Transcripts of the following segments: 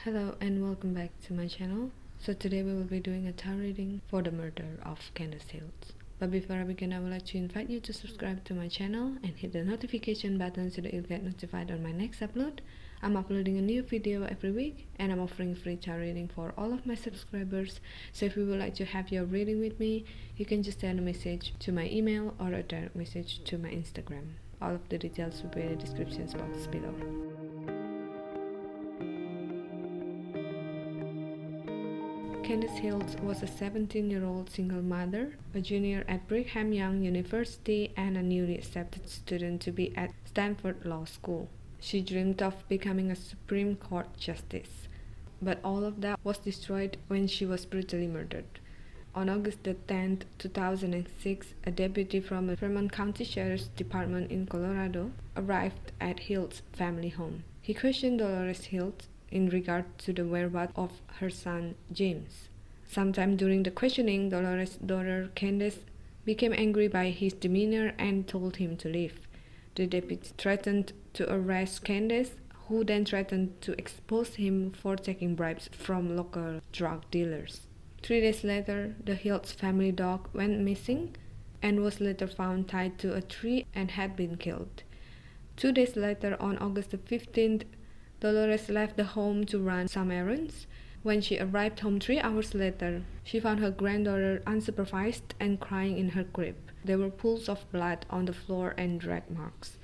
Hello and welcome back to my channel. So today we will be doing a tarot reading for the murder of Candace Hiltz. But before I begin, I would like to invite you to subscribe to my channel and hit the notification button so that you'll get notified on my next upload. I'm uploading a new video every week and I'm offering free tarot reading for all of my subscribers. So if you would like to have your reading with me, you can just send a message to my email or a direct message to my Instagram. All of the details will be in the description box below. Candace Hiltz was a 17-year-old single mother, a junior at Brigham Young University, and a newly accepted student to be at Stanford Law School. She dreamed of becoming a Supreme Court justice, but all of that was destroyed when she was brutally murdered. On August 10, 2006, a deputy from the Fremont County Sheriff's Department in Colorado arrived at Hiltz's family home. He questioned Dolores Hiltz in regard to the whereabouts of her son James. Sometime during the questioning, Dolores' daughter Candace became angry by his demeanor and told him to leave. The deputy threatened to arrest Candace, who then threatened to expose him for taking bribes from local drug dealers. 3 days later, the Hiltz family dog went missing and was later found tied to a tree and had been killed. 2 days later, on August 15th, Dolores left the home to run some errands. When she arrived home 3 hours later, she found her granddaughter unsupervised and crying in her crib. There were pools of blood on the floor and drag marks.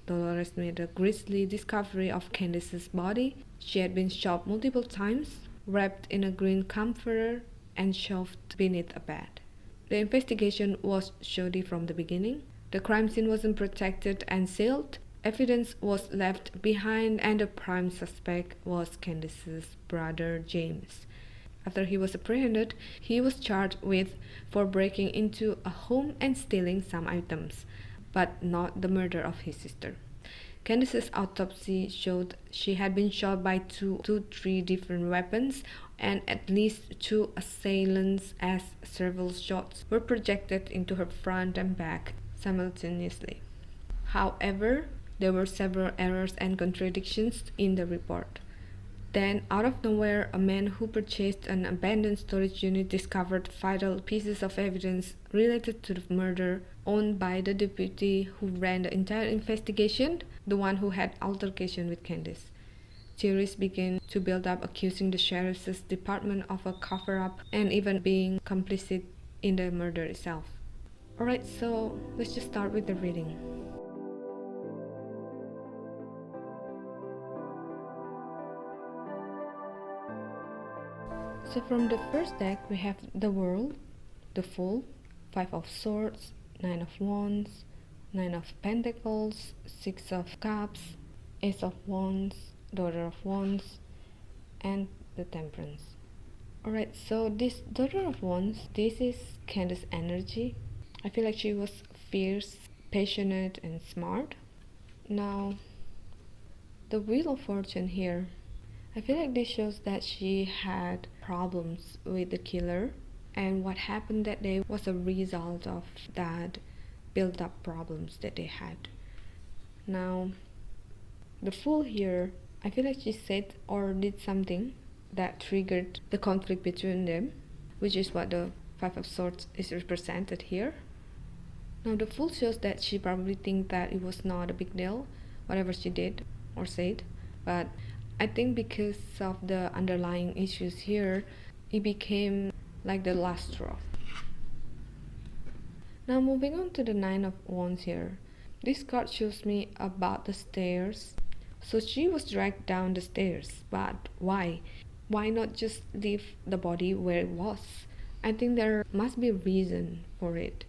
Dolores made a grisly discovery of Candace's body. She had been shot multiple times, wrapped in a green comforter, and shoved beneath a bed. The investigation was shoddy from the beginning. The crime scene wasn't protected and sealed. Evidence was left behind, and the prime suspect was Candace's brother James. After he was apprehended, he was charged for breaking into a home and stealing some items, but not the murder of his sister. Candace's autopsy showed she had been shot by two to three different weapons, and at least 2 assailants, as several shots were projected into her front and back simultaneously. However, there were several errors and contradictions in the report. Then, out of nowhere, a man who purchased an abandoned storage unit discovered vital pieces of evidence related to the murder owned by the deputy who ran the entire investigation, the one who had altercation with Candace. Theories began to build up accusing the sheriff's department of a cover-up and even being complicit in the murder itself. Alright, so let's just start with the reading. So from the first deck, we have the World, the Fool, 5 of Swords, 9 of Wands, 9 of Pentacles, 6 of Cups, Ace of Wands, Daughter of Wands, and the Temperance. Alright, so this Daughter of Wands, this is Candace's energy. I feel like she was fierce, passionate, and smart. Now, the Wheel of Fortune here, I feel like this shows that she had problems with the killer, and what happened that day was a result of that built up problems that they had. Now, the Fool here, I feel like she said or did something that triggered the conflict between them, which is what the 5 of Swords is represented here. Now, the Fool shows that she probably think that it was not a big deal, whatever she did or said, but I think because of the underlying issues here, it became like the last straw. Now moving on to the 9 of Wands here. This card shows me about the stairs. So she was dragged down the stairs, but why? Why not just leave the body where it was? I think there must be a reason for it.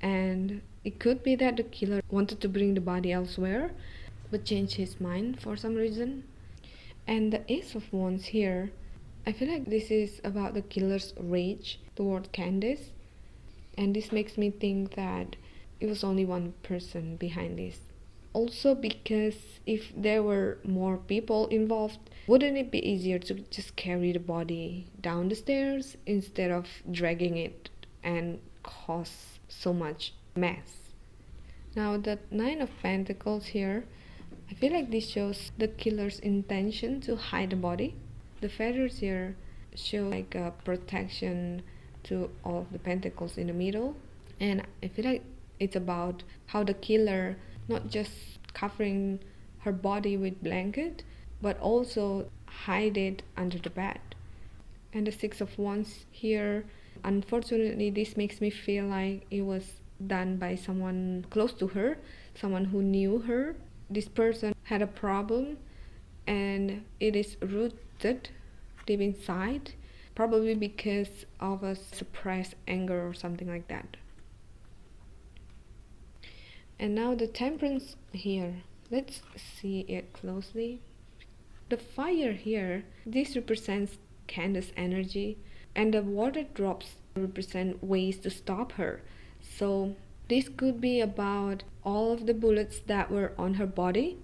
And it could be that the killer wanted to bring the body elsewhere, but changed his mind for some reason. And the Ace of Wands here, I feel like this is about the killer's rage toward Candace. And this makes me think that it was only one person behind this. Also because if there were more people involved, wouldn't it be easier to just carry the body down the stairs instead of dragging it and cause so much mess? Now the 9 of Pentacles here, I feel like this shows the killer's intention to hide the body. The feathers here show like a protection to all of the pentacles in the middle, and I feel like it's about how the killer not just covering her body with blanket but also hide it under the bed. And the Six of Wands here, unfortunately this makes me feel like it was done by someone close to her, someone who knew her. This person had a problem and it is rooted deep inside, probably because of a suppressed anger or something like that. And now the Temperance here, let's see it closely. The fire here, this represents Candace's energy, and the water drops represent ways to stop her. So this could be about all of the bullets that were on her body.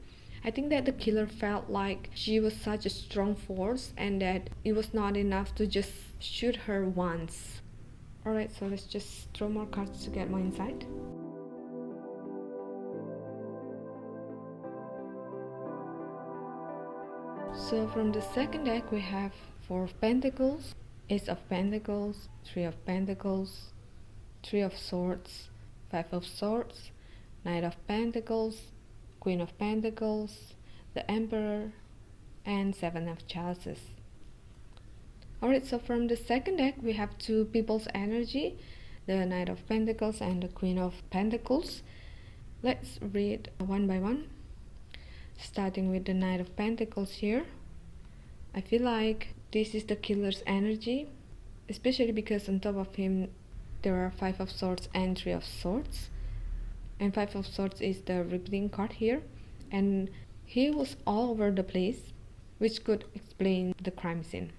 I think that the killer felt like she was such a strong force and that it was not enough to just shoot her once. Alright, so let's just throw more cards to get more insight. So from the second deck we have Four of Pentacles, Ace of Pentacles, Three of Pentacles, Three of Swords, Five of Swords, Knight of Pentacles, Queen of Pentacles, the Emperor, and Seven of Chalices. Alright, so from the second deck we have two people's energy, the Knight of Pentacles and the Queen of Pentacles. Let's read one by one. Starting with the Knight of Pentacles here. I feel like this is the killer's energy, especially because on top of him there are Five of Swords and Three of Swords. And Five of Swords is the repeating card here. And he was all over the place, which could explain the crime scene.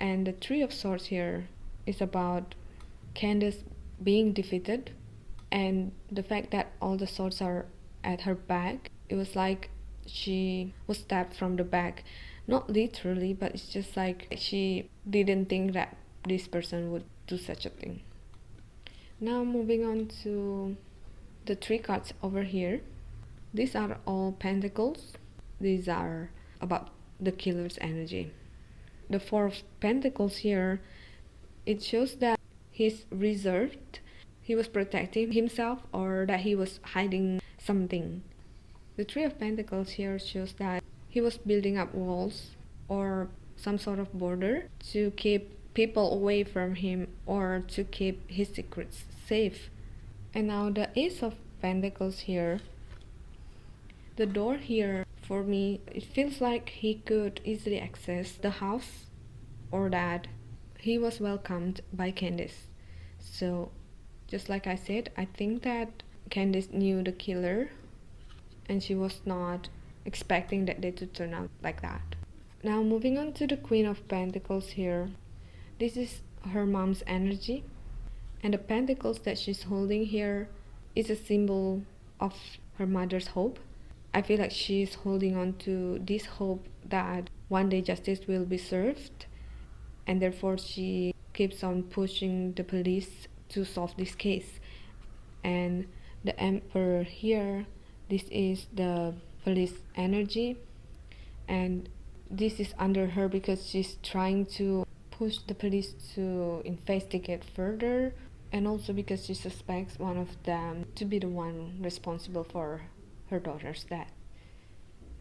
And the Three of Swords here is about Candace being defeated and the fact that all the swords are at her back. It was like she was stabbed from the back, not literally, but it's just like she didn't think that this person would do such a thing. Now moving on to the three cards over here. These are all pentacles. These are about the killer's energy. The Four of Pentacles here, it shows that he's reserved, he was protecting himself, or that he was hiding something. The Three of Pentacles here shows that he was building up walls or some sort of border to keep people away from him or to keep his secrets safe. And now the Ace of Pentacles here, the door here, for me, it feels like he could easily access the house or that he was welcomed by Candace. So just like I said, I think that Candace knew the killer and she was not expecting that they to turn out like that. Now moving on to the Queen of Pentacles here. This is her mom's energy, and the pentacles that she's holding here is a symbol of her mother's hope. I feel like she's holding on to this hope that one day justice will be served, and therefore she keeps on pushing the police to solve this case. And the Emperor here, this is the police energy, and this is under her because she's trying to push the police to investigate further, and also because she suspects one of them to be the one responsible for her daughter's death.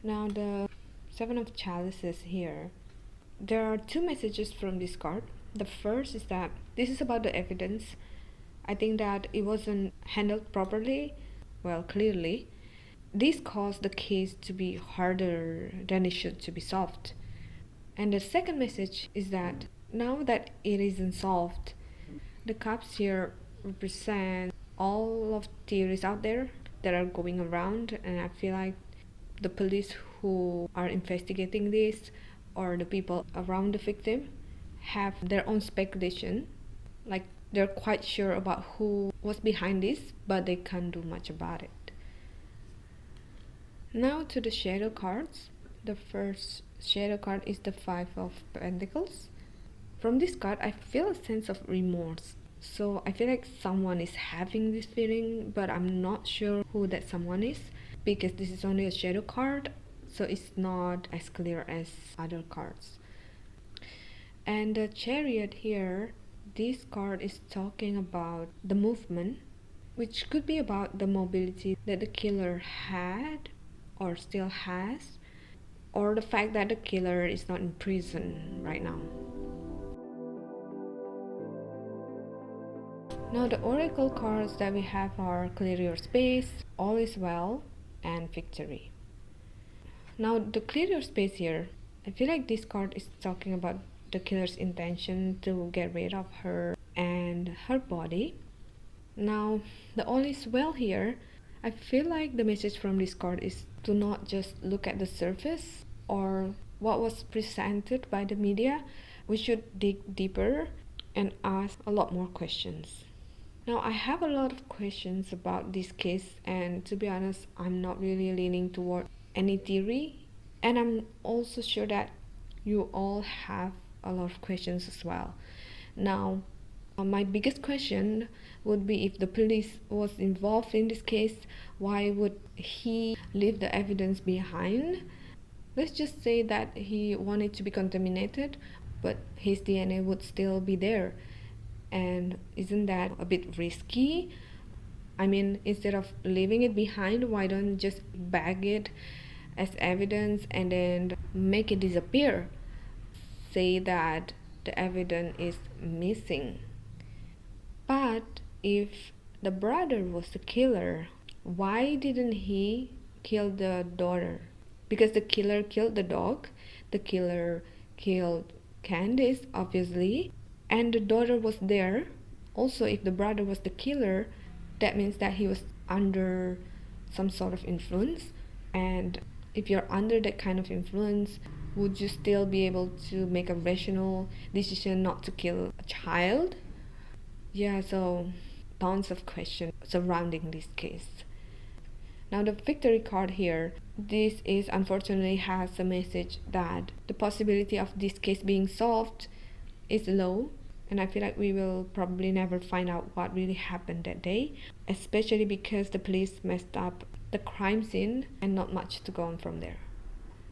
Now the Seven of Chalices here. There are two messages from this card. The first is that this is about the evidence. I think that it wasn't handled properly, well, clearly. This caused the case to be harder than it should to be solved. And the second message is that now that it isn't solved, the cups here represent all of theories out there that are going around, and I feel like the police who are investigating this or the people around the victim have their own speculation, like they're quite sure about who was behind this, but they can't do much about it. Now to the shadow cards. The first shadow card is the Five of Pentacles. From this card, I feel a sense of remorse. So I feel like someone is having this feeling, but I'm not sure who that someone is because this is only a shadow card, so it's not as clear as other cards. And the chariot here, this card is talking about the movement, which could be about the mobility that the killer had or still has, or the fact that the killer is not in prison right now. Now the oracle cards that we have are clear your space, all is well, and victory. Now the clear your space here, I feel like this card is talking about the killer's intention to get rid of her and her body. Now the all is well here, I feel like the message from this card is to not just look at the surface or what was presented by the media. We should dig deeper and ask a lot more questions. Now, I have a lot of questions about this case, and to be honest, I'm not really leaning toward any theory. And I'm also sure that you all have a lot of questions as well. Now, my biggest question would be, if the police was involved in this case, why would he leave the evidence behind? Let's just say that he wanted to be contaminated, but his DNA would still be there. And isn't that a bit risky? I mean, instead of leaving it behind, why don't you just bag it as evidence and then make it disappear? Say that the evidence is missing. But if the brother was the killer, why didn't he kill the daughter? Because the killer killed the dog, the killer killed Candace, obviously, and the daughter was there. Also, if the brother was the killer, that means that he was under some sort of influence. And if you're under that kind of influence, would you still be able to make a rational decision not to kill a child? Yeah, so tons of questions surrounding this case. Now the victory card here, this is unfortunately has a message that the possibility of this case being solved is low, and I feel like we will probably never find out what really happened that day, especially because the police messed up the crime scene and not much to go on from there.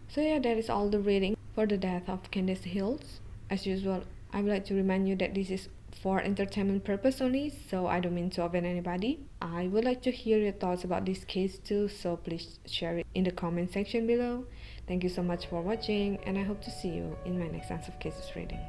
So yeah, that is all the reading for the death of Candace Hiltz. As usual, I would like to remind you that this is for entertainment purpose only, so I don't mean to offend anybody. I would like to hear your thoughts about this case too, so please share it in the comment section below. Thank you so much for watching, and I hope to see you in my next Answer Cases reading.